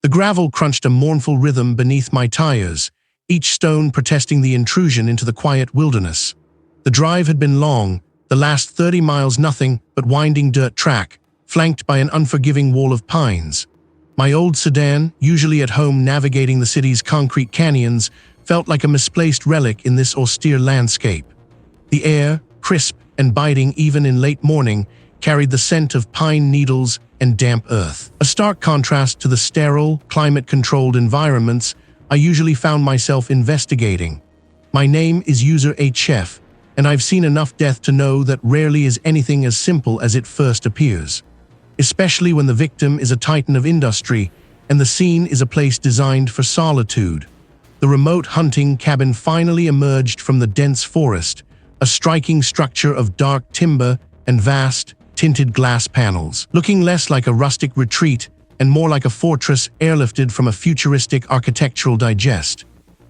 The gravel crunched a mournful rhythm beneath my tires, each stone protesting the intrusion into the quiet wilderness. The drive had been long, the last 30 miles nothing but winding dirt track, flanked by an unforgiving wall of pines. My old sedan, usually at home navigating the city's concrete canyons, felt like a misplaced relic in this austere landscape. The air, crisp and biting even in late morning, carried the scent of pine needles and damp earth. A stark contrast to the sterile, climate-controlled environments I usually found myself investigating. My name is UserHF, and I've seen enough death to know that rarely is anything as simple as it first appears. Especially when the victim is a titan of industry and the scene is a place designed for solitude. The remote hunting cabin finally emerged from the dense forest, a striking structure of dark timber and vast, tinted glass panels, looking less like a rustic retreat and more like a fortress airlifted from a futuristic architectural digest.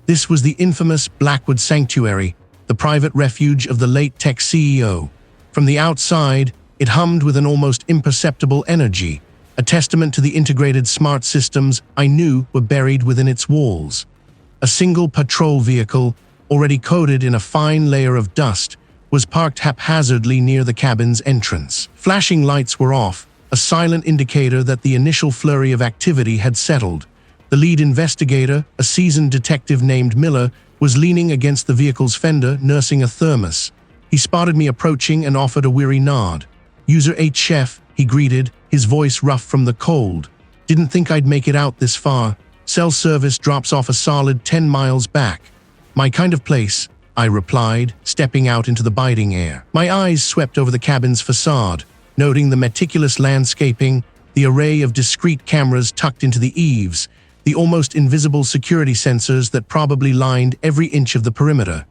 This was the infamous Blackwood Sanctuary, the private refuge of the late tech CEO. From the outside, it hummed with an almost imperceptible energy, a testament to the integrated smart systems I knew were buried within its walls. A single patrol vehicle, already coated in a fine layer of dust, was parked haphazardly near the cabin's entrance. Flashing lights were off, a silent indicator that the initial flurry of activity had settled. The lead investigator, a seasoned detective named Miller, was leaning against the vehicle's fender, nursing a thermos. He spotted me approaching and offered a weary nod. UserHF, he greeted, his voice rough from the cold. Didn't think I'd make it out this far. Cell service drops off a solid 10 miles back. My kind of place, I replied, stepping out into the biting air. My eyes swept over the cabin's facade, noting the meticulous landscaping, the array of discreet cameras tucked into the eaves, the almost invisible security sensors that probably lined every inch of the perimeter.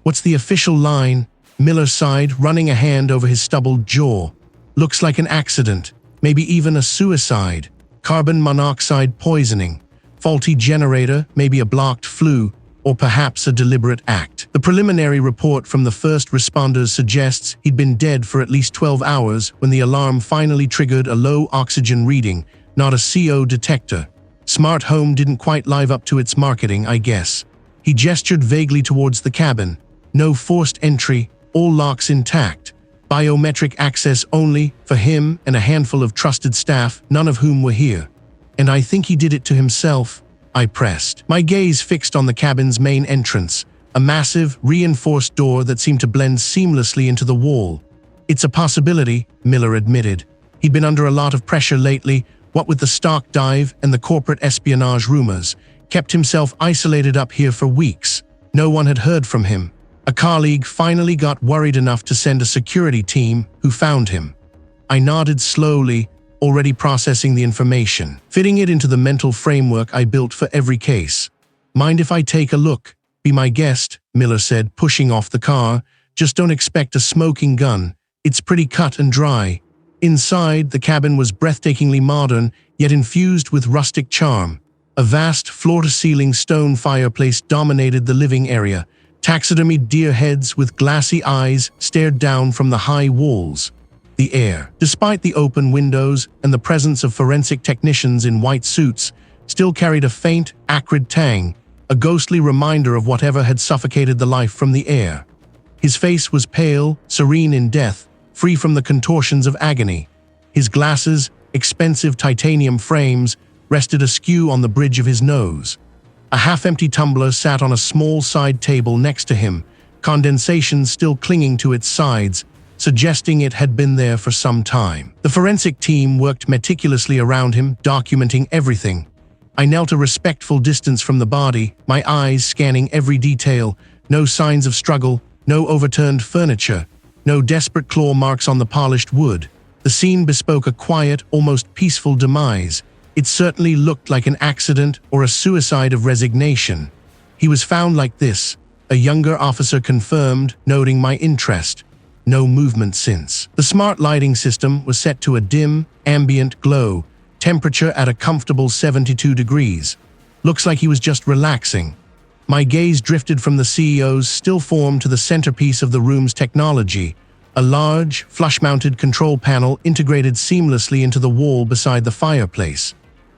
What's the official line? Miller sighed, running a hand over his stubbled jaw. Looks like an accident, maybe even a suicide. Carbon monoxide poisoning. Faulty generator, maybe a blocked flue, or perhaps a deliberate act. The preliminary report from the first responders suggests he'd been dead for at least 12 hours when the alarm finally triggered a low oxygen reading, not a CO detector. Smart Home didn't quite live up to its marketing, I guess. He gestured vaguely towards the cabin. No forced entry, all locks intact. Biometric access only for him and a handful of trusted staff, none of whom were here. And I think he did it to himself, I pressed. My gaze fixed on the cabin's main entrance, a massive, reinforced door that seemed to blend seamlessly into the wall. It's a possibility, Miller admitted. He'd been under a lot of pressure lately, what with the stock dive and the corporate espionage rumors, kept himself isolated up here for weeks. No one had heard from him. A colleague finally got worried enough to send a security team who found him. I nodded slowly, already processing the information, fitting it into the mental framework I built for every case. Mind if I take a look? Be my guest, Miller said, pushing off the car. Just don't expect a smoking gun. It's pretty cut and dry. Inside, the cabin was breathtakingly modern, yet infused with rustic charm. A vast, floor-to-ceiling stone fireplace dominated the living area. Taxidermied deer heads with glassy eyes stared down from the high walls. The air, despite the open windows and the presence of forensic technicians in white suits, still carried a faint, acrid tang, a ghostly reminder of whatever had suffocated the life from the air. His face was pale, serene in death, free from the contortions of agony. His glasses, expensive titanium frames, rested askew on the bridge of his nose. A half-empty tumbler sat on a small side table next to him, condensation still clinging to its sides, suggesting it had been there for some time. The forensic team worked meticulously around him, documenting everything. I knelt a respectful distance from the body, my eyes scanning every detail. No signs of struggle, no overturned furniture, no desperate claw marks on the polished wood. The scene bespoke a quiet, almost peaceful demise. It certainly looked like an accident or a suicide of resignation. He was found like this, a younger officer confirmed, noting my interest. No movement since. The smart lighting system was set to a dim, ambient glow, temperature at a comfortable 72 degrees. Looks like he was just relaxing. My gaze drifted from the CEO's still form to the centerpiece of the room's technology, a large, flush-mounted control panel integrated seamlessly into the wall beside the fireplace.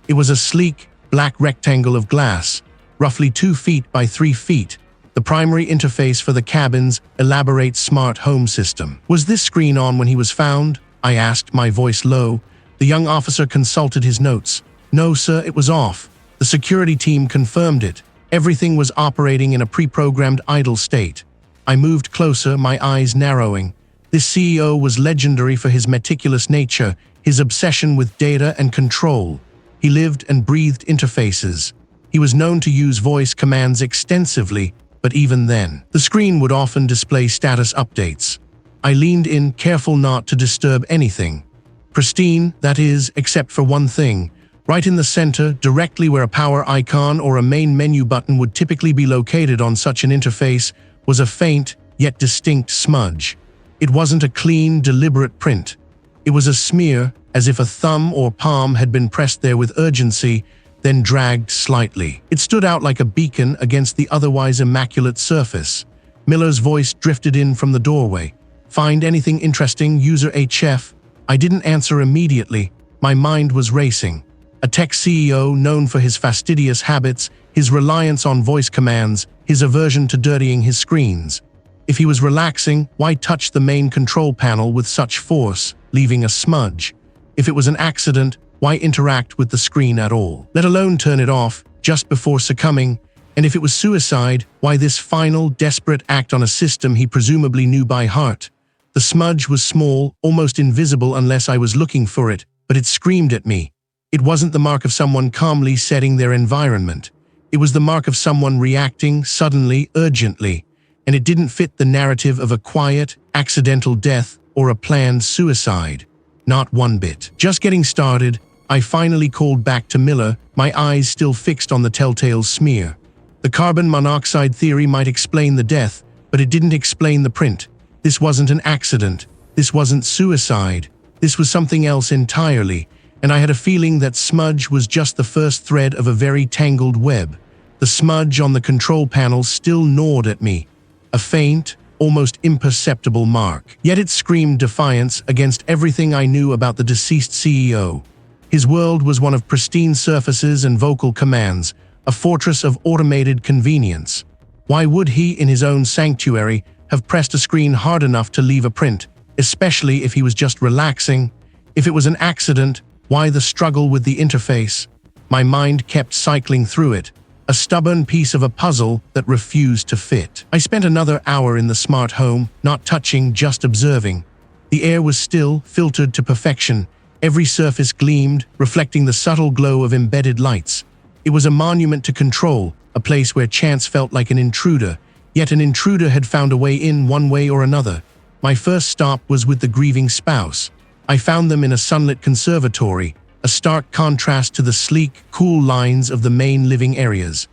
It was a sleek, black rectangle of glass, roughly 2 feet by 3 feet, the primary interface for the cabin's elaborate smart home system. "Was this screen on when he was found?" I asked, my voice low. The young officer consulted his notes. "No, sir, it was off. The security team confirmed it. Everything was operating in a pre-programmed idle state." I moved closer, my eyes narrowing. This CEO was legendary for his meticulous nature, his obsession with data and control. He lived and breathed interfaces. He was known to use voice commands extensively, but even then, the screen would often display status updates. I leaned in, careful not to disturb anything. Pristine, that is, except for one thing. Right in the center, directly where a power icon or a main menu button would typically be located on such an interface, was a faint, yet distinct smudge. It wasn't a clean, deliberate print. It was a smear, as if a thumb or palm had been pressed there with urgency, then dragged slightly. It stood out like a beacon against the otherwise immaculate surface. Miller's voice drifted in from the doorway. "Find anything interesting, UserHF?" I didn't answer immediately. My mind was racing. A tech CEO known for his fastidious habits, his reliance on voice commands, his aversion to dirtying his screens. If he was relaxing, why touch the main control panel with such force, leaving a smudge? If it was an accident, why interact with the screen at all, let alone turn it off just before succumbing? And if it was suicide, why this final, desperate act on a system he presumably knew by heart? The smudge was small, almost invisible unless I was looking for it, but it screamed at me. It wasn't the mark of someone calmly setting their environment. It was the mark of someone reacting suddenly, urgently, and it didn't fit the narrative of a quiet, accidental death or a planned suicide. Not one bit. Just getting started, I finally called back to Miller, my eyes still fixed on the telltale smear. The carbon monoxide theory might explain the death, but it didn't explain the print. This wasn't an accident. This wasn't suicide. This was something else entirely, and I had a feeling that smudge was just the first thread of a very tangled web. The smudge on the control panel still gnawed at me. A faint, almost imperceptible mark. Yet it screamed defiance against everything I knew about the deceased CEO. His world was one of pristine surfaces and vocal commands, a fortress of automated convenience. Why would he, in his own sanctuary, have pressed a screen hard enough to leave a print, especially if he was just relaxing? If it was an accident, why the struggle with the interface? My mind kept cycling through it, a stubborn piece of a puzzle that refused to fit. I spent another hour in the smart home, not touching, just observing. The air was still, filtered to perfection. Every surface gleamed, reflecting the subtle glow of embedded lights. It was a monument to control, a place where chance felt like an intruder, yet an intruder had found a way in one way or another. My first stop was with the grieving spouse. I found them in a sunlit conservatory, a stark contrast to the sleek, cool lines of the main living areas.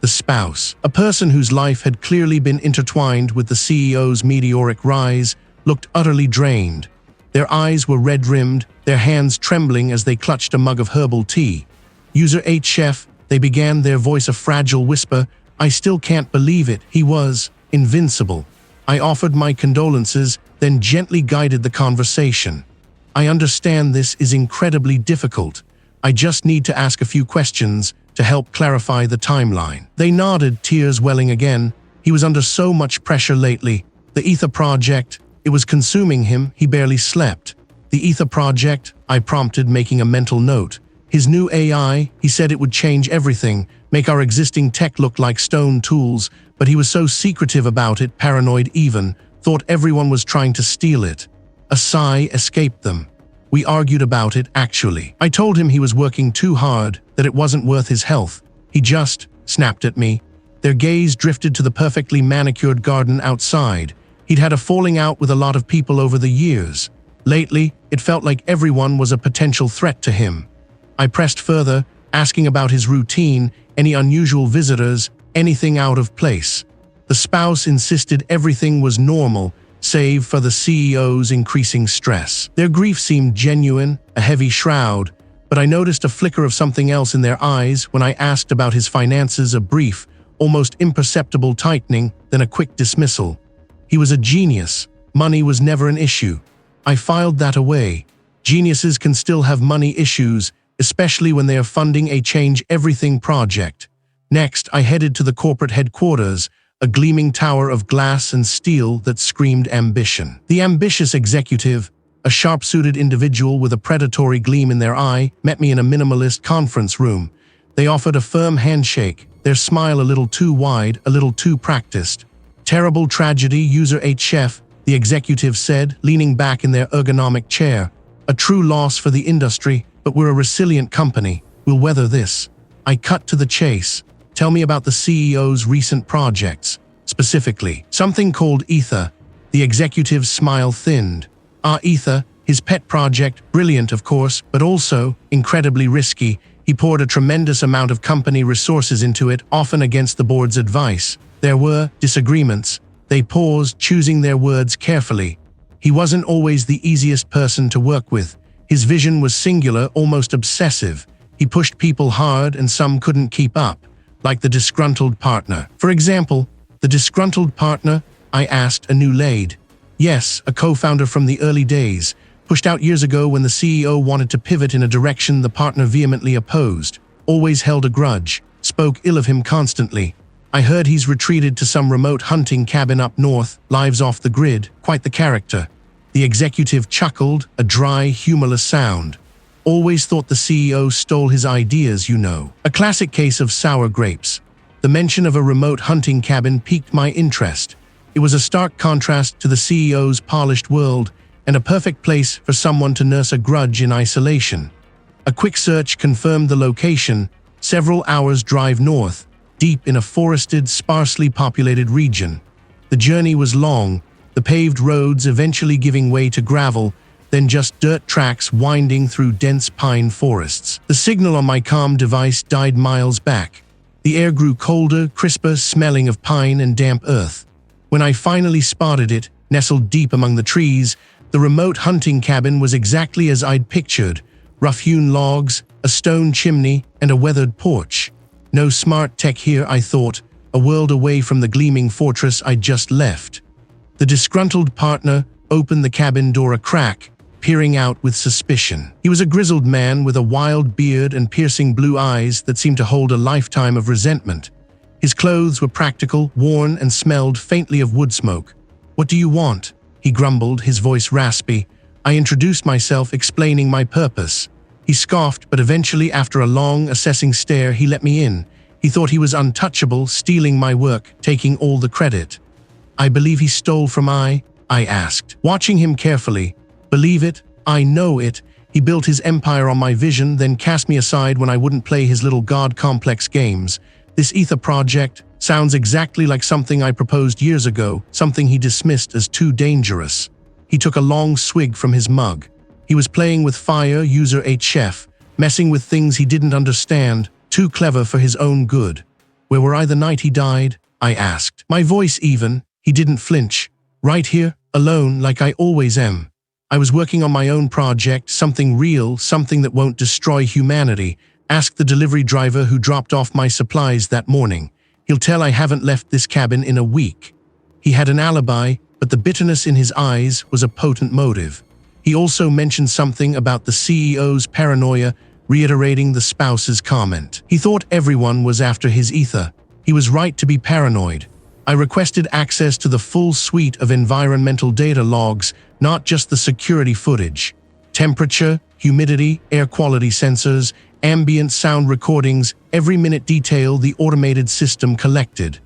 The spouse, a person whose life had clearly been intertwined with the CEO's meteoric rise, looked utterly drained. Their eyes were red-rimmed, their hands trembling as they clutched a mug of herbal tea. UserHF, they began, their voice a fragile whisper. "I still can't believe it. He was invincible." I offered my condolences, then gently guided the conversation. "I understand this is incredibly difficult. I just need to ask a few questions to help clarify the timeline." They nodded, tears welling again. He was under so much pressure lately. The Ether Project, it was consuming him, he barely slept. The Ether Project, I prompted, making a mental note. His new AI, he said it would change everything, make our existing tech look like stone tools, but he was so secretive about it, paranoid even, thought everyone was trying to steal it. A sigh escaped them. We argued about it, actually. I told him he was working too hard, that it wasn't worth his health. He just snapped at me. Their gaze drifted to the perfectly manicured garden outside. He'd had a falling out with a lot of people over the years. Lately, it felt like everyone was a potential threat to him. I pressed further, asking about his routine, any unusual visitors, anything out of place. The spouse insisted everything was normal, save for the CEO's increasing stress. Their grief seemed genuine, a heavy shroud, but I noticed a flicker of something else in their eyes when I asked about his finances, a brief, almost imperceptible tightening, then a quick dismissal. He was a genius. Money was never an issue. I filed that away. Geniuses can still have money issues, especially when they are funding a change-everything project. Next, I headed to the corporate headquarters, a gleaming tower of glass and steel that screamed ambition. The ambitious executive, a sharp-suited individual with a predatory gleam in their eye, met me in a minimalist conference room. They offered a firm handshake, their smile a little too wide, a little too practiced. "Terrible tragedy, UserHF," the executive said, leaning back in their ergonomic chair. "A true loss for the industry, but we're a resilient company. We'll weather this." I cut to the chase. "Tell me about the CEO's recent projects. Specifically, something called Ether." The executive's smile thinned. Ether, his pet project, brilliant of course, but also incredibly risky. He poured a tremendous amount of company resources into it, often against the board's advice. There were disagreements. They paused, choosing their words carefully. He wasn't always the easiest person to work with. His vision was singular, almost obsessive. He pushed people hard and some couldn't keep up, like the disgruntled partner. "For example, the disgruntled partner?" I asked, anew. "Yes, a co-founder from the early days, pushed out years ago when the CEO wanted to pivot in a direction the partner vehemently opposed, always held a grudge, spoke ill of him constantly. I heard he's retreated to some remote hunting cabin up north, lives off the grid, quite the character." The executive chuckled, a dry, humorless sound. "Always thought the CEO stole his ideas, you know. A classic case of sour grapes." The mention of a remote hunting cabin piqued my interest. It was a stark contrast to the CEO's polished world, and a perfect place for someone to nurse a grudge in isolation. A quick search confirmed the location, several hours' drive north, deep in a forested, sparsely populated region. The journey was long, the paved roads eventually giving way to gravel, then just dirt tracks winding through dense pine forests. The signal on my comm device died miles back. The air grew colder, crisper, smelling of pine and damp earth. When I finally spotted it, nestled deep among the trees, the remote hunting cabin was exactly as I'd pictured: rough-hewn logs, a stone chimney, and a weathered porch. No smart tech here, I thought, a world away from the gleaming fortress I'd just left. The disgruntled partner opened the cabin door a crack, peering out with suspicion. He was a grizzled man with a wild beard and piercing blue eyes that seemed to hold a lifetime of resentment. His clothes were practical, worn, and smelled faintly of wood smoke. "What do you want?" he grumbled, his voice raspy. I introduced myself, explaining my purpose. He scoffed, but eventually, after a long, assessing stare, he let me in. He thought he was untouchable, stealing my work, taking all the credit. "I believe he stole from I asked, watching him carefully. "Believe it? I know it. He built his empire on my vision, then cast me aside when I wouldn't play his little god-complex games. This Ether project sounds exactly like something I proposed years ago, something he dismissed as too dangerous." He took a long swig from his mug. He was playing with fire, UserHF, messing with things he didn't understand, too clever for his own good. "Where were I the night he died?" I asked, my voice even. He didn't flinch. "Right here, alone, like I always am. I was working on my own project, something real, something that won't destroy humanity. Ask the delivery driver who dropped off my supplies that morning. He'll tell I haven't left this cabin in a week." He had an alibi, but the bitterness in his eyes was a potent motive. He also mentioned something about the CEO's paranoia, reiterating the spouse's comment. He thought everyone was after his Ether. He was right to be paranoid. I requested access to the full suite of environmental data logs, not just the security footage. Temperature, humidity, air quality sensors, ambient sound recordings, every minute detail the automated system collected.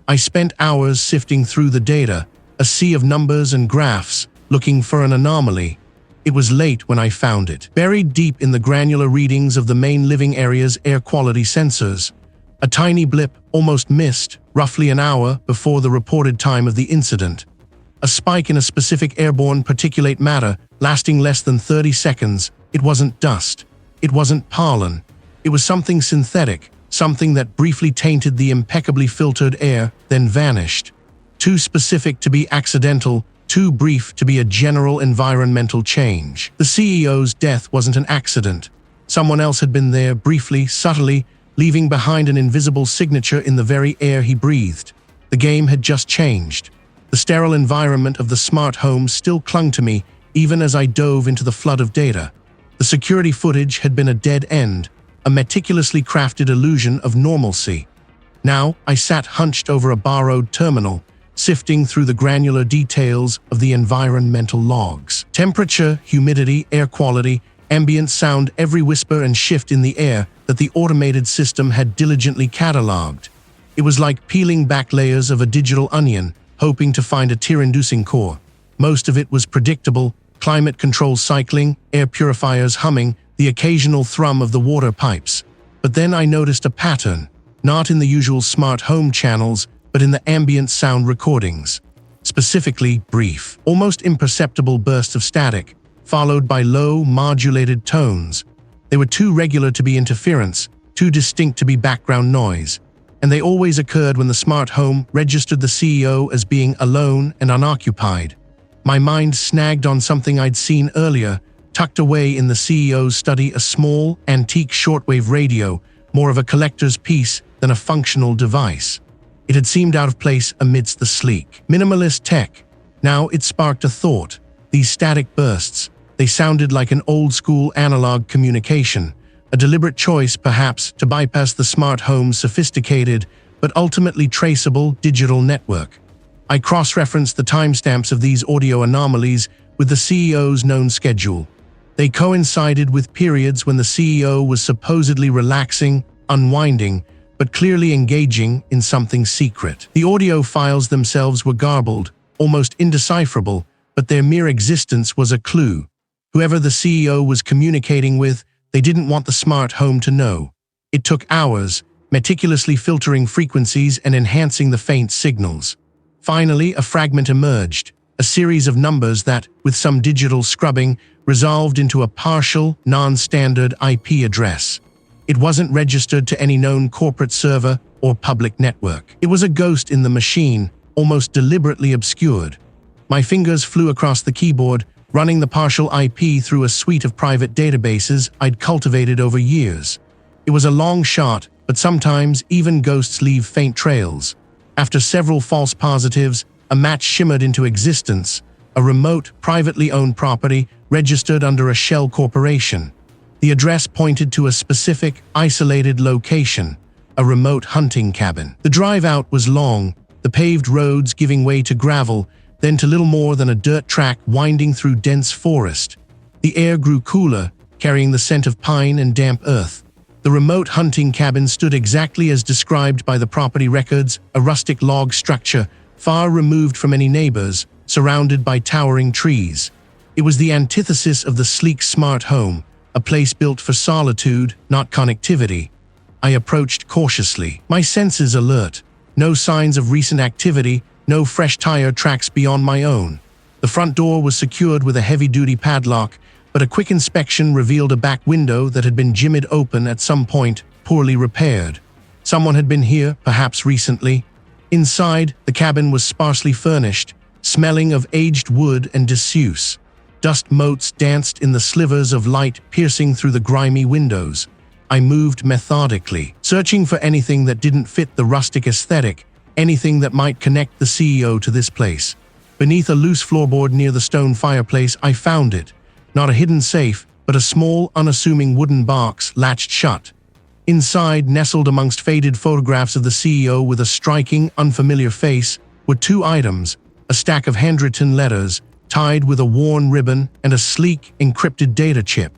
I spent hours sifting through the data, a sea of numbers and graphs, looking for an anomaly. It was late when I found it, buried deep in the granular readings of the main living area's air quality sensors. A tiny blip, almost missed, roughly an hour before the reported time of the incident. A spike in a specific airborne particulate matter, lasting less than 30 seconds. It wasn't dust. It wasn't pollen. It was something synthetic, something that briefly tainted the impeccably filtered air, then vanished. Too specific to be accidental, too brief to be a general environmental change. The CEO's death wasn't an accident. Someone else had been there, briefly, subtly, leaving behind an invisible signature in the very air he breathed. The game had just changed. The sterile environment of the smart home still clung to me, even as I dove into the flood of data. The security footage had been a dead end, a meticulously crafted illusion of normalcy. Now, I sat hunched over a borrowed terminal, sifting through the granular details of the environmental logs. Temperature, humidity, air quality, ambient sound, every whisper and shift in the air that the automated system had diligently catalogued. It was like peeling back layers of a digital onion, hoping to find a tear-inducing core. Most of it was predictable: climate control cycling, air purifiers humming, the occasional thrum of the water pipes. But then I noticed a pattern, not in the usual smart home channels, but in the ambient sound recordings. Specifically, brief, almost imperceptible bursts of static, followed by low, modulated tones. They were too regular to be interference, too distinct to be background noise. And they always occurred when the smart home registered the CEO as being alone and unoccupied. My mind snagged on something I'd seen earlier, tucked away in the CEO's study, a small, antique shortwave radio, more of a collector's piece than a functional device. It had seemed out of place amidst the sleek, minimalist tech. Now it sparked a thought. These static bursts, they sounded like an old-school analog communication, a deliberate choice, perhaps, to bypass the smart home's sophisticated, but ultimately traceable, digital network. I cross-referenced the timestamps of these audio anomalies with the CEO's known schedule. They coincided with periods when the CEO was supposedly relaxing, unwinding, but clearly engaging in something secret. The audio files themselves were garbled, almost indecipherable, but their mere existence was a clue. Whoever the CEO was communicating with, they didn't want the smart home to know. It took hours, meticulously filtering frequencies and enhancing the faint signals. Finally, a fragment emerged, a series of numbers that, with some digital scrubbing, resolved into a partial, non-standard IP address. It wasn't registered to any known corporate server or public network. It was a ghost in the machine, almost deliberately obscured. My fingers flew across the keyboard, running the partial IP through a suite of private databases I'd cultivated over years. It was a long shot, but sometimes even ghosts leave faint trails. After several false positives, a match shimmered into existence, a remote, privately owned property registered under a shell corporation. The address pointed to a specific, isolated location, a remote hunting cabin. The drive out was long, the paved roads giving way to gravel, then to little more than a dirt track winding through dense forest. The air grew cooler, carrying the scent of pine and damp earth. The remote hunting cabin stood exactly as described by the property records, a rustic log structure, far removed from any neighbors, surrounded by towering trees. It was the antithesis of the sleek smart home, a place built for solitude, not connectivity. I approached cautiously, my senses alert. No signs of recent activity, no fresh tire tracks beyond my own. The front door was secured with a heavy-duty padlock, but a quick inspection revealed a back window that had been jimmied open at some point, poorly repaired. Someone had been here, perhaps recently. Inside, the cabin was sparsely furnished, smelling of aged wood and disuse. Dust motes danced in the slivers of light piercing through the grimy windows. I moved methodically, searching for anything that didn't fit the rustic aesthetic, anything that might connect the CEO to this place. Beneath a loose floorboard near the stone fireplace, I found it. Not a hidden safe, but a small, unassuming wooden box latched shut. Inside, nestled amongst faded photographs of the CEO with a striking, unfamiliar face, were two items: a stack of handwritten letters, tied with a worn ribbon, and a sleek, encrypted data chip.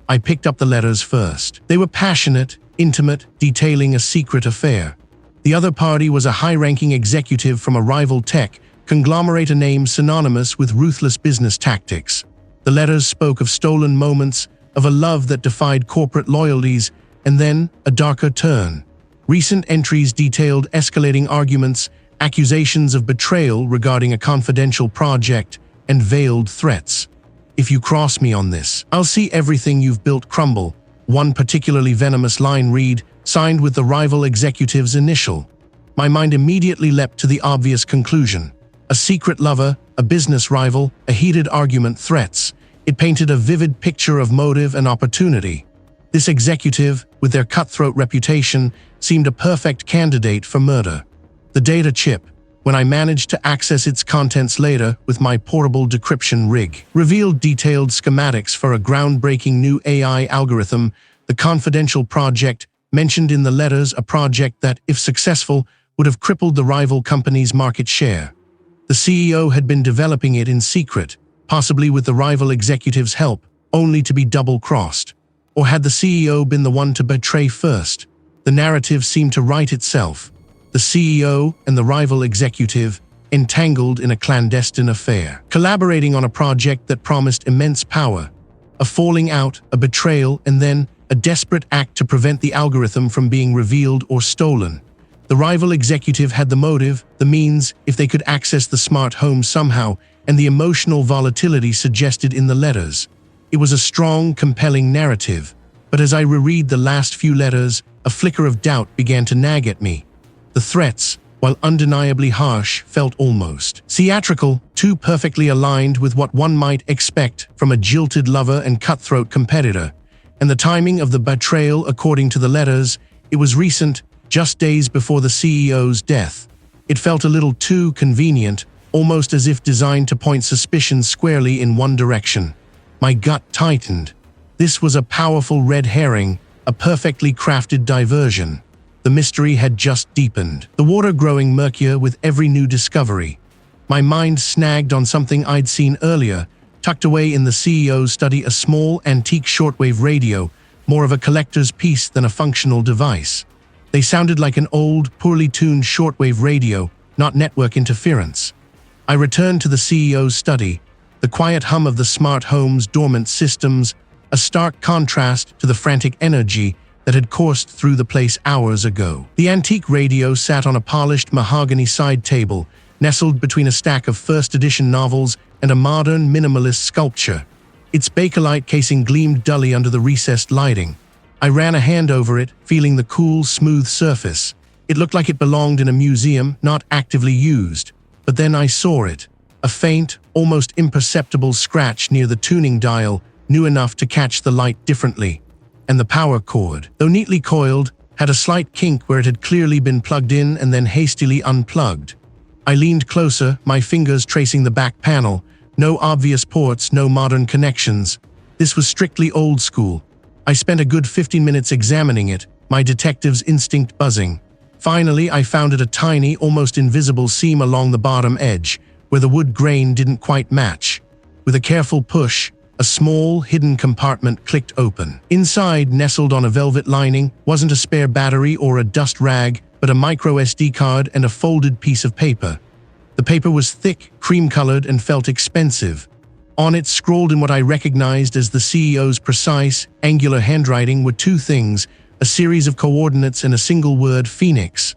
I picked up the letters first. They were passionate, intimate, detailing a secret affair. The other party was a high-ranking executive from a rival tech conglomerate, a name synonymous with ruthless business tactics. The letters spoke of stolen moments, of a love that defied corporate loyalties, and then a darker turn. Recent entries detailed escalating arguments, accusations of betrayal regarding a confidential project, and veiled threats. "If you cross me on this, I'll see everything you've built crumble," one particularly venomous line read, signed with the rival executive's initial. My mind immediately leapt to the obvious conclusion. A secret lover, a business rival, a heated argument, threats. It painted a vivid picture of motive and opportunity. This executive, with their cutthroat reputation, seemed a perfect candidate for murder. The data chip, when I managed to access its contents later with my portable decryption rig. Revealed detailed schematics for a groundbreaking new AI algorithm, the confidential project mentioned in the letters, a project that, if successful, would have crippled the rival company's market share. The CEO had been developing it in secret, possibly with the rival executive's help, only to be double-crossed. Or had the CEO been the one to betray first? The narrative seemed to write itself. The CEO and the rival executive entangled in a clandestine affair, collaborating on a project that promised immense power, a falling out, a betrayal, and then a desperate act to prevent the algorithm from being revealed or stolen. The rival executive had the motive, the means, if they could access the smart home somehow, and the emotional volatility suggested in the letters. It was a strong, compelling narrative, but as I reread the last few letters, a flicker of doubt began to nag at me. The threats, while undeniably harsh, felt almost theatrical, too perfectly aligned with what one might expect from a jilted lover and cutthroat competitor. And the timing of the betrayal, according to the letters, it was recent, just days before the CEO's death. It felt a little too convenient, almost as if designed to point suspicion squarely in one direction. My gut tightened. This was a powerful red herring, a perfectly crafted diversion. The mystery had just deepened, the water growing murkier with every new discovery. My mind snagged on something I'd seen earlier, tucked away in the CEO's study, a small, antique shortwave radio, more of a collector's piece than a functional device. They sounded like an old, poorly tuned shortwave radio, not network interference. I returned to the CEO's study, the quiet hum of the smart home's dormant systems, a stark contrast to the frantic energy that had coursed through the place hours ago. The antique radio sat on a polished mahogany side table, nestled between a stack of first-edition novels and a modern minimalist sculpture. Its bakelite casing gleamed dully under the recessed lighting. I ran a hand over it, feeling the cool, smooth surface. It looked like it belonged in a museum, not actively used. But then I saw it, a faint, almost imperceptible scratch near the tuning dial, new enough to catch the light differently. And the power cord, though neatly coiled, had a slight kink where it had clearly been plugged in and then hastily unplugged. I leaned closer, my fingers tracing the back panel. No obvious ports, no modern connections. This was strictly old school. I spent a good 15 minutes examining it, my detective's instinct buzzing. Finally, I found it a tiny, almost invisible seam along the bottom edge, where the wood grain didn't quite match. With a careful push, a small, hidden compartment clicked open. Inside, nestled on a velvet lining, wasn't a spare battery or a dust rag, but a micro SD card and a folded piece of paper. The paper was thick, cream-colored, and felt expensive. On it, scrawled in what I recognized as the CEO's precise, angular handwriting, were two things: a series of coordinates and a single word, Phoenix.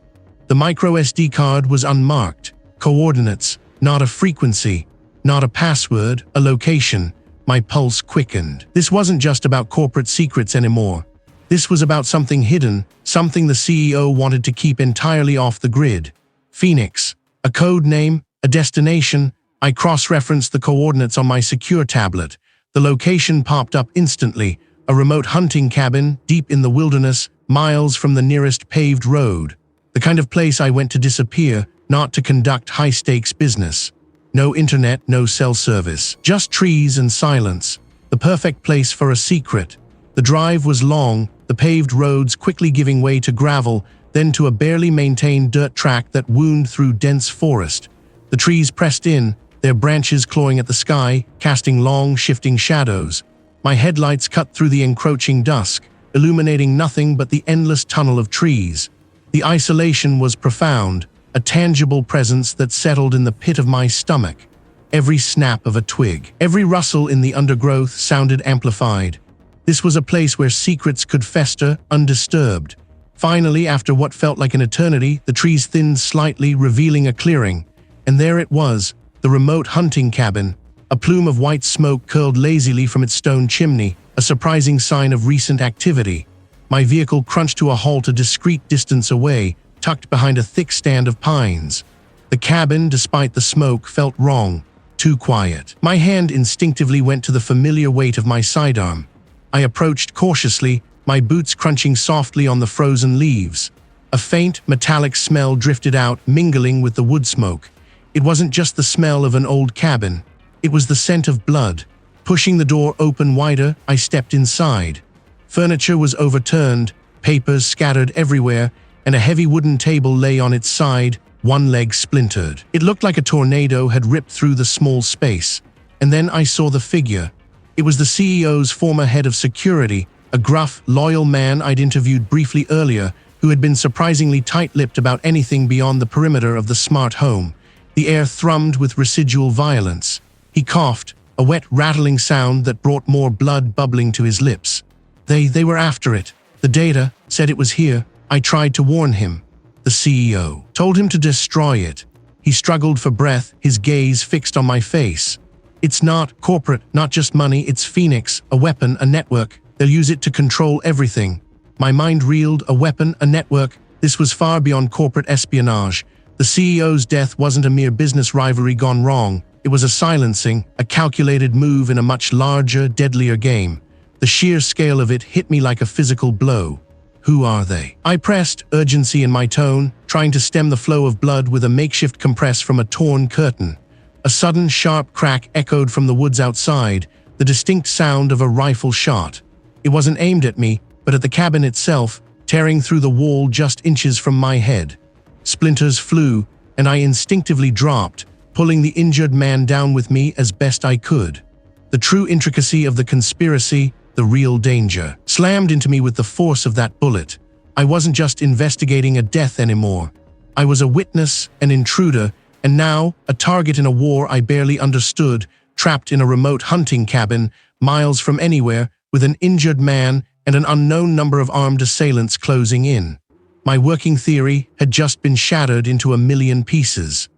The micro SD card was unmarked. Coordinates, not a frequency, not a password, a location. My pulse quickened. This wasn't just about corporate secrets anymore. This was about something hidden, something the CEO wanted to keep entirely off the grid. Phoenix. A code name, a destination. I cross-referenced the coordinates on my secure tablet. The location popped up instantly, a remote hunting cabin deep in the wilderness, miles from the nearest paved road. The kind of place I went to disappear, not to conduct high-stakes business. No internet, no cell service, just trees and silence. The perfect place for a secret. The drive was long, the paved roads quickly giving way to gravel, then to a barely maintained dirt track that wound through dense forest. The trees pressed in, their branches clawing at the sky, casting long, shifting shadows. My headlights cut through the encroaching dusk, illuminating nothing but the endless tunnel of trees. The isolation was profound, a tangible presence that settled in the pit of my stomach. Every snap of a twig, every rustle in the undergrowth sounded amplified. This was a place where secrets could fester, undisturbed. Finally, after what felt like an eternity, the trees thinned slightly, revealing a clearing. And there it was, the remote hunting cabin. A plume of white smoke curled lazily from its stone chimney, a surprising sign of recent activity. My vehicle crunched to a halt a discreet distance away, tucked behind a thick stand of pines. The cabin, despite the smoke, felt wrong, too quiet. My hand instinctively went to the familiar weight of my sidearm. I approached cautiously, my boots crunching softly on the frozen leaves. A faint, metallic smell drifted out, mingling with the wood smoke. It wasn't just the smell of an old cabin. It was the scent of blood. Pushing the door open wider, I stepped inside. Furniture was overturned, papers scattered everywhere, and a heavy wooden table lay on its side, one leg splintered. It looked like a tornado had ripped through the small space. And then I saw the figure. It was the CEO's former head of security, a gruff, loyal man I'd interviewed briefly earlier, who had been surprisingly tight-lipped about anything beyond the perimeter of the smart home. The air thrummed with residual violence. He coughed, a wet, rattling sound that brought more blood bubbling to his lips. They were after it. The data said it was here. I tried to warn him. The CEO told him to destroy it. He struggled for breath, his gaze fixed on my face. It's not corporate, not just money, it's Phoenix, a weapon, a network. They'll use it to control everything. My mind reeled, a weapon, a network. This was far beyond corporate espionage. The CEO's death wasn't a mere business rivalry gone wrong. It was a silencing, a calculated move in a much larger, deadlier game. The sheer scale of it hit me like a physical blow. Who are they? I pressed, urgency in my tone, trying to stem the flow of blood with a makeshift compress from a torn curtain. A sudden, sharp crack echoed from the woods outside, the distinct sound of a rifle shot. It wasn't aimed at me, but at the cabin itself, tearing through the wall just inches from my head. Splinters flew, and I instinctively dropped, pulling the injured man down with me as best I could. The true intricacy of the conspiracy, the real danger, slammed into me with the force of that bullet. I wasn't just investigating a death anymore. I was a witness, an intruder, and now a target in a war I barely understood, trapped in a remote hunting cabin, miles from anywhere, with an injured man and an unknown number of armed assailants closing in. My working theory had just been shattered into a million pieces.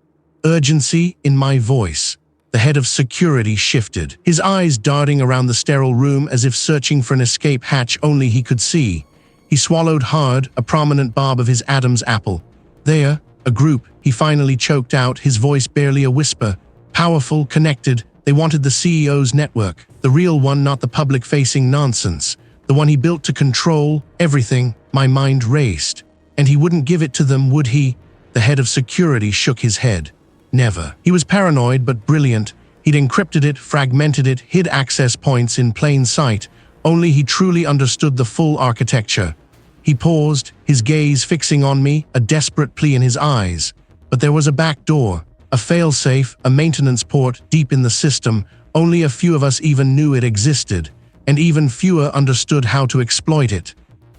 Urgency in my voice. The head of security shifted, his eyes darting around the sterile room as if searching for an escape hatch only he could see. He swallowed hard, a prominent barb of his Adam's apple. There, a group, he finally choked out, his voice barely a whisper. Powerful, connected, they wanted the CEO's network. The real one, not the public-facing nonsense. The one he built to control everything. My mind raced. And he wouldn't give it to them, would he? The head of security shook his head. Never. He was paranoid but brilliant. He'd encrypted it, fragmented it, hid access points in plain sight. Only he truly understood the full architecture. He paused, his gaze fixing on me, a desperate plea in his eyes. But there was a back door, a failsafe, a maintenance port deep in the system. Only a few of us even knew it existed, and even fewer understood how to exploit it.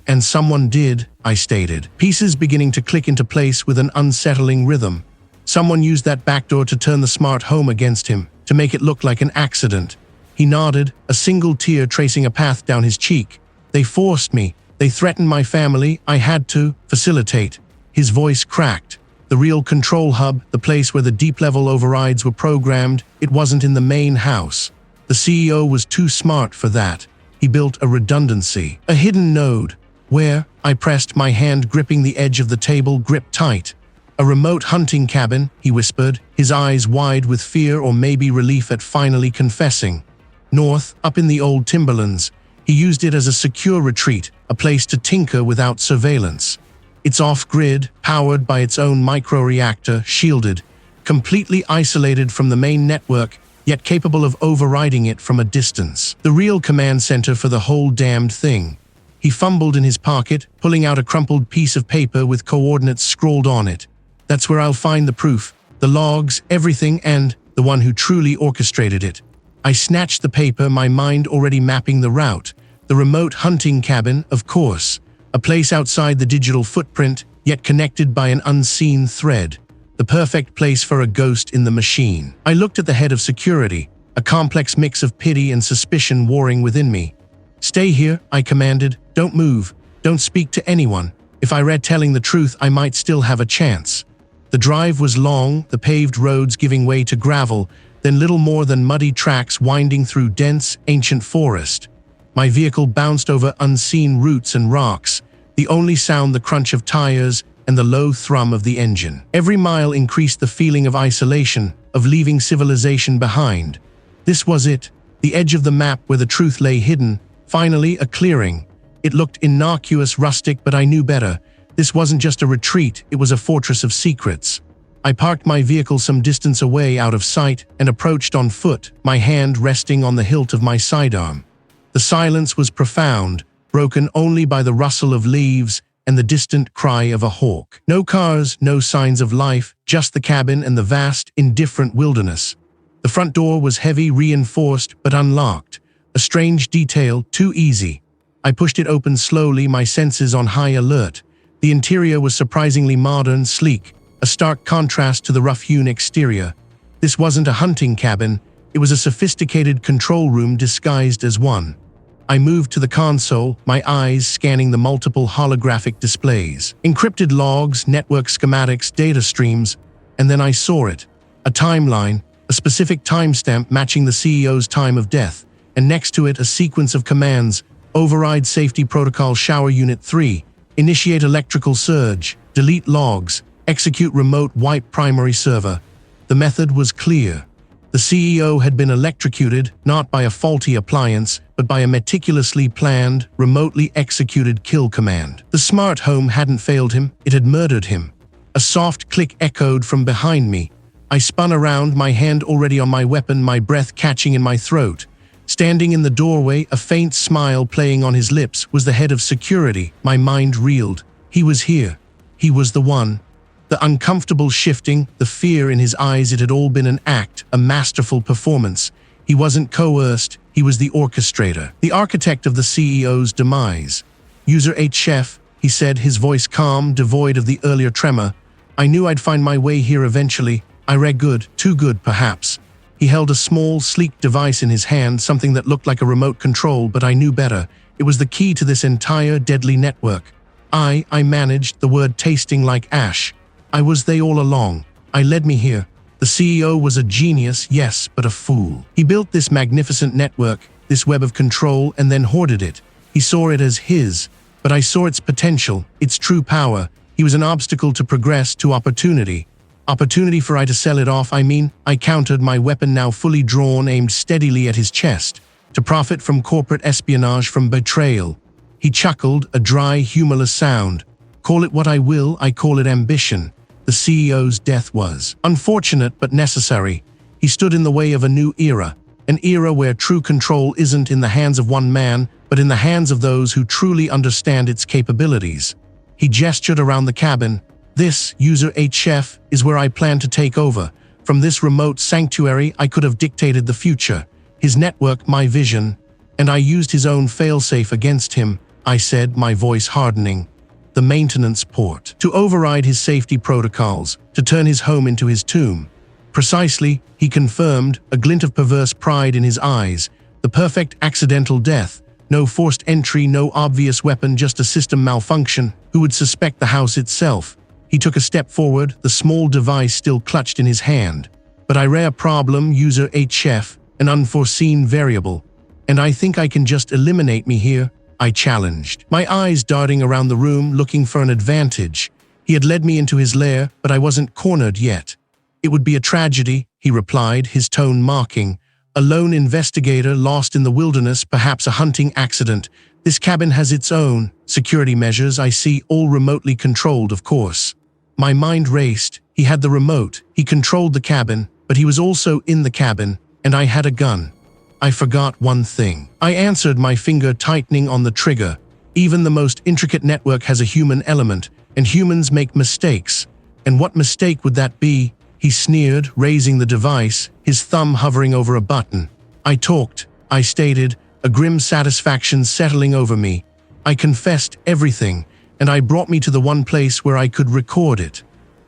And someone did, I stated, pieces beginning to click into place with an unsettling rhythm. Someone used that backdoor to turn the smart home against him, to make it look like an accident. He nodded, a single tear tracing a path down his cheek. They forced me. They threatened my family. I had to facilitate. His voice cracked. The real control hub, the place where the deep-level overrides were programmed, it wasn't in the main house. The CEO was too smart for that. He built a redundancy, a hidden node. Where? I pressed, my hand gripping the edge of the table, gripped tight. A remote hunting cabin, he whispered, his eyes wide with fear or maybe relief at finally confessing. North, up in the old timberlands. He used it as a secure retreat, a place to tinker without surveillance. It's off-grid, powered by its own microreactor, shielded, completely isolated from the main network, yet capable of overriding it from a distance. The real command center for the whole damned thing. He fumbled in his pocket, pulling out a crumpled piece of paper with coordinates scrawled on it. That's where I'll find the proof, the logs, everything, and the one who truly orchestrated it. I snatched the paper, my mind already mapping the route. The remote hunting cabin, of course. A place outside the digital footprint, yet connected by an unseen thread. The perfect place for a ghost in the machine. I looked at the head of security, a complex mix of pity and suspicion warring within me. Stay here, I commanded. Don't move. Don't speak to anyone. If I read telling the truth, I might still have a chance. The drive was long, the paved roads giving way to gravel, then little more than muddy tracks winding through dense, ancient forest. My vehicle bounced over unseen roots and rocks, the only sound the crunch of tires and the low thrum of the engine. Every mile increased the feeling of isolation, of leaving civilization behind. This was it, the edge of the map where the truth lay hidden, finally a clearing. It looked innocuous, rustic, but I knew better. This wasn't just a retreat, it was a fortress of secrets. I parked my vehicle some distance away out of sight and approached on foot, my hand resting on the hilt of my sidearm. The silence was profound, broken only by the rustle of leaves and the distant cry of a hawk. No cars, no signs of life, just the cabin and the vast, indifferent wilderness. The front door was heavy, reinforced, but unlocked. A strange detail, too easy. I pushed it open slowly, my senses on high alert. The interior was surprisingly modern, sleek, a stark contrast to the rough-hewn exterior. This wasn't a hunting cabin, it was a sophisticated control room disguised as one. I moved to the console, my eyes scanning the multiple holographic displays. Encrypted logs, network schematics, data streams, and then I saw it. A timeline, a specific timestamp matching the CEO's time of death, and next to it a sequence of commands: override safety protocol shower unit 3, initiate electrical surge, delete logs, execute remote wipe primary server. The method was clear. The CEO had been electrocuted not by a faulty appliance, but by a meticulously planned, remotely executed kill command. The smart home hadn't failed him, it had murdered him. A soft click echoed from behind me. I spun around, my hand already on my weapon, my breath catching in my throat. Standing in the doorway, a faint smile playing on his lips, was the head of security. My mind reeled. He was here. He was the one. The uncomfortable shifting, the fear in his eyes, it had all been an act, a masterful performance. He wasn't coerced, he was the orchestrator, the architect of the CEO's demise. UserHF, he said, his voice calm, devoid of the earlier tremor. I knew I'd find my way here eventually. I read good, too good perhaps. He held a small, sleek device in his hand, something that looked like a remote control, but I knew better. It was the key to this entire deadly network. I managed, the word tasting like ash. I was they all along. I led me here. The CEO was a genius, yes, but a fool. He built this magnificent network, this web of control, and then hoarded it. He saw it as his, but I saw its potential, its true power. He was an obstacle to progress, to opportunity. Opportunity for I to sell it off, I countered, my weapon now fully drawn, aimed steadily at his chest. To profit from corporate espionage, from betrayal. He chuckled, a dry, humorless sound. Call it what I will, I call it ambition. The CEO's death was unfortunate but necessary. He stood in the way of a new era, an era where true control isn't in the hands of one man, but in the hands of those who truly understand its capabilities. He gestured around the cabin. This, UserHF, is where I plan to take over. From this remote sanctuary, I could have dictated the future. His network, my vision, and I used his own failsafe against him, I said, my voice hardening. The maintenance port, to override his safety protocols, to turn his home into his tomb. Precisely, he confirmed, a glint of perverse pride in his eyes, the perfect accidental death, no forced entry, no obvious weapon, just a system malfunction. Who would suspect the house itself? He took a step forward, the small device still clutched in his hand. But I rare problem, UserHF, an unforeseen variable. And I think I can just eliminate me here, I challenged, my eyes darting around the room looking for an advantage. He had led me into his lair, but I wasn't cornered yet. It would be a tragedy, he replied, his tone mocking. A lone investigator lost in the wilderness, perhaps a hunting accident. This cabin has its own security measures, I see, all remotely controlled, of course. My mind raced. He had the remote, he controlled the cabin, but he was also in the cabin, and I had a gun. I forgot one thing. I answered, my finger tightening on the trigger. Even the most intricate network has a human element, and humans make mistakes. And what mistake would that be? He sneered, raising the device, his thumb hovering over a button. I talked, I stated, a grim satisfaction settling over me. I confessed everything, and I brought me to the one place where I could record it.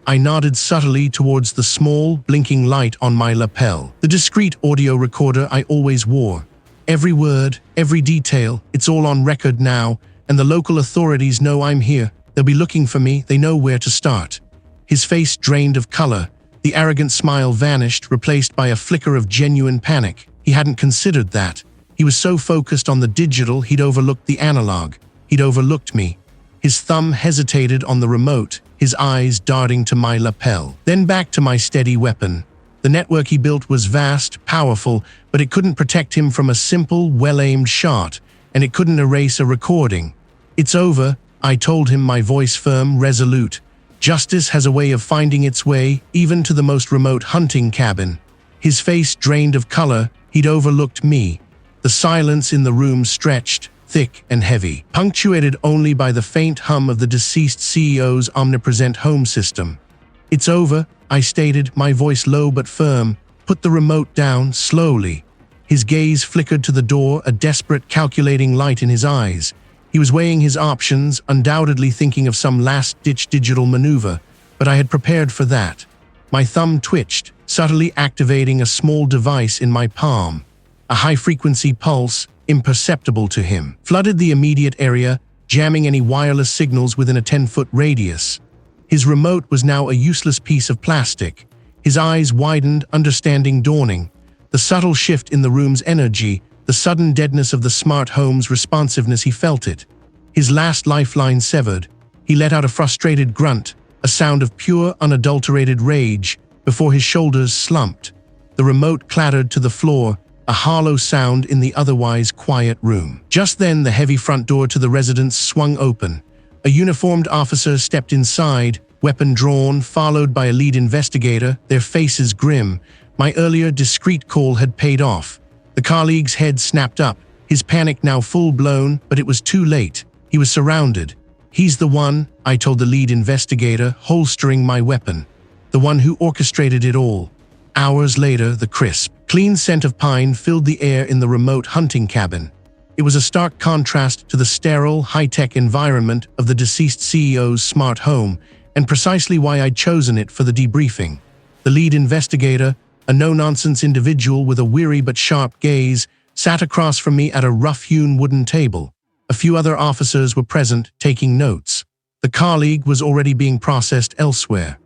I nodded subtly towards the small, blinking light on my lapel, the discreet audio recorder I always wore. Every word, every detail, it's all on record now, and the local authorities know I'm here. They'll be looking for me, they know where to start. His face drained of color. The arrogant smile vanished, replaced by a flicker of genuine panic. He hadn't considered that. He was so focused on the digital, he'd overlooked the analog. He'd overlooked me. His thumb hesitated on the remote, his eyes darting to my lapel, then back to my steady weapon. The network he built was vast, powerful, but it couldn't protect him from a simple, well-aimed shot, and it couldn't erase a recording. It's over, I told him, my voice firm, resolute. Justice has a way of finding its way even to the most remote hunting cabin. His face drained of color, he'd overlooked me. The silence in the room stretched, thick and heavy, punctuated only by the faint hum of the deceased CEO's omnipresent home system. "It's over," I stated, my voice low but firm. "Put the remote down, slowly." His gaze flickered to the door, a desperate, calculating light in his eyes. He was weighing his options, undoubtedly thinking of some last-ditch digital maneuver, but I had prepared for that. My thumb twitched, subtly activating a small device in my palm. A high-frequency pulse, imperceptible to him, flooded the immediate area, jamming any wireless signals within a 10-foot radius. His remote was now a useless piece of plastic. His eyes widened, understanding dawning. The subtle shift in the room's energy, the sudden deadness of the smart home's responsiveness, he felt it. His last lifeline severed. He let out a frustrated grunt, a sound of pure, unadulterated rage, before his shoulders slumped. The remote clattered to the floor, a hollow sound in the otherwise quiet room. Just then, the heavy front door to the residence swung open. A uniformed officer stepped inside, weapon drawn, followed by a lead investigator, their faces grim. My earlier discreet call had paid off. The colleague's head snapped up, his panic now full-blown, but it was too late. He was surrounded. "He's the one," I told the lead investigator, holstering my weapon. "The one who orchestrated it all." Hours later, the crisp, clean scent of pine filled the air in the remote hunting cabin. It was a stark contrast to the sterile, high-tech environment of the deceased CEO's smart home, and precisely why I'd chosen it for the debriefing. The lead investigator, a no-nonsense individual with a weary but sharp gaze, sat across from me at a rough-hewn wooden table. A few other officers were present, taking notes. The colleague was already being processed elsewhere.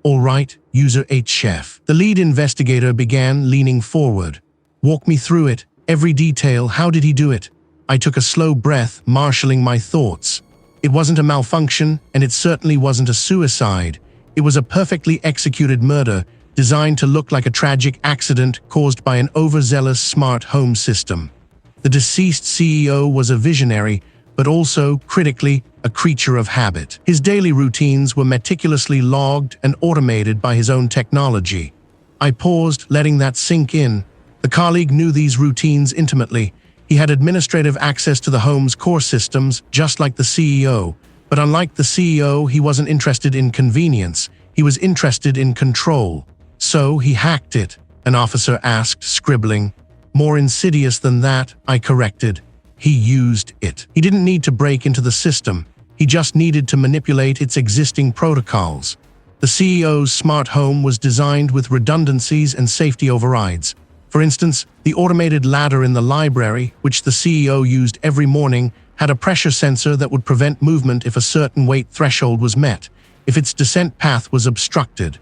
"All right, UserHF." The lead investigator began, leaning forward. "Walk me through it, every detail. How did he do it?" I took a slow breath, marshalling my thoughts. It wasn't a malfunction, and it certainly wasn't a suicide. It was a perfectly executed murder, designed to look like a tragic accident caused by an overzealous smart home system. The deceased CEO was a visionary, but also, critically, a creature of habit. His daily routines were meticulously logged and automated by his own technology. I paused, letting that sink in. The colleague knew these routines intimately. He had administrative access to the home's core systems, just like the CEO. But unlike the CEO, he wasn't interested in convenience. He was interested in control. "So he hacked it?" an officer asked, scribbling. "More insidious than that," I corrected. "He used it." He didn't need to break into the system. He just needed to manipulate its existing protocols. The CEO's smart home was designed with redundancies and safety overrides. For instance, the automated ladder in the library, which the CEO used every morning, had a pressure sensor that would prevent movement if a certain weight threshold was met, if its descent path was obstructed.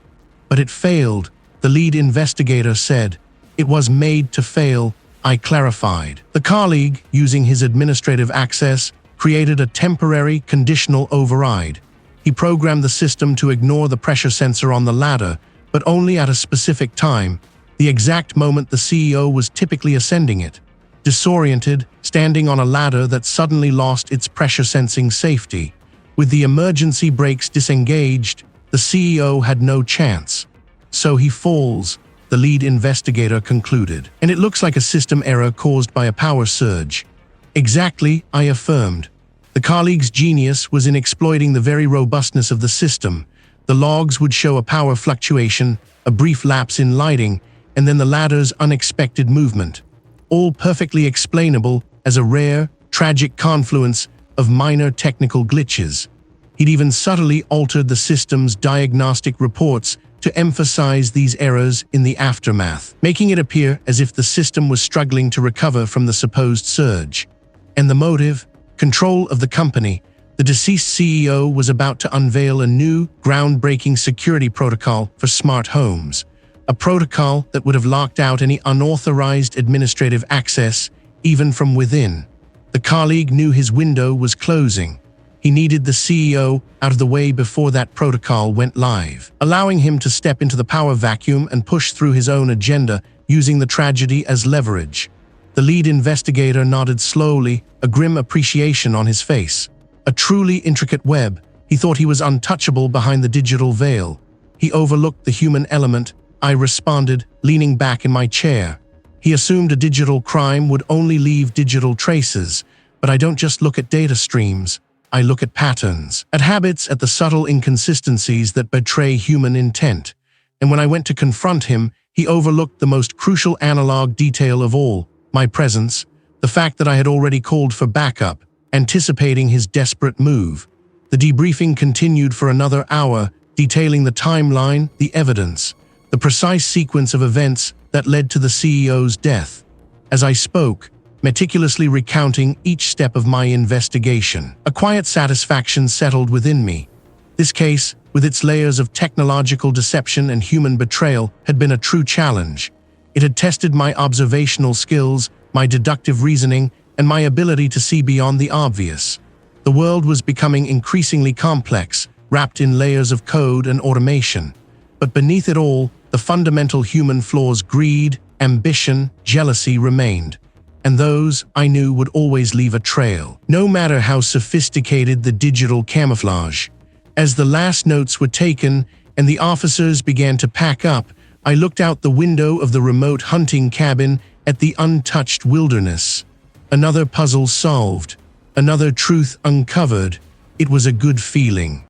But it failed, the lead investigator said. "It was made to fail," I clarified. The colleague, using his administrative access, created a temporary, conditional override. He programmed the system to ignore the pressure sensor on the ladder, but only at a specific time, the exact moment the CEO was typically ascending it. Disoriented, standing on a ladder that suddenly lost its pressure-sensing safety. With the emergency brakes disengaged, the CEO had no chance. "So he falls," the lead investigator concluded. "And it looks like a system error caused by a power surge." "Exactly," I affirmed. The colleague's genius was in exploiting the very robustness of the system. The logs would show a power fluctuation, a brief lapse in lighting, and then the ladder's unexpected movement. All perfectly explainable as a rare, tragic confluence of minor technical glitches. He'd even subtly altered the system's diagnostic reports to emphasize these errors in the aftermath, making it appear as if the system was struggling to recover from the supposed surge. And the motive? Control of the company. The deceased CEO was about to unveil a new, groundbreaking security protocol for smart homes. A protocol that would have locked out any unauthorized administrative access, even from within. The colleague knew his window was closing. He needed the CEO out of the way before that protocol went live, allowing him to step into the power vacuum and push through his own agenda, using the tragedy as leverage. The lead investigator nodded slowly, a grim appreciation on his face. A truly intricate web. He thought he was untouchable behind the digital veil. He overlooked the human element, I responded, leaning back in my chair. He assumed a digital crime would only leave digital traces, but I don't just look at data streams. I look at patterns, at habits, at the subtle inconsistencies that betray human intent. And when I went to confront him, he overlooked the most crucial analog detail of all, my presence, the fact that I had already called for backup, anticipating his desperate move. The debriefing continued for another hour, detailing the timeline, the evidence, the precise sequence of events that led to the CEO's death. As I spoke, meticulously recounting each step of my investigation, a quiet satisfaction settled within me. This case, with its layers of technological deception and human betrayal, had been a true challenge. It had tested my observational skills, my deductive reasoning, and my ability to see beyond the obvious. The world was becoming increasingly complex, wrapped in layers of code and automation. But beneath it all, the fundamental human flaws, greed, ambition, jealousy, remained. And those, I knew, would always leave a trail, no matter how sophisticated the digital camouflage. As the last notes were taken and the officers began to pack up, I looked out the window of the remote hunting cabin at the untouched wilderness. Another puzzle solved, another truth uncovered. It was a good feeling.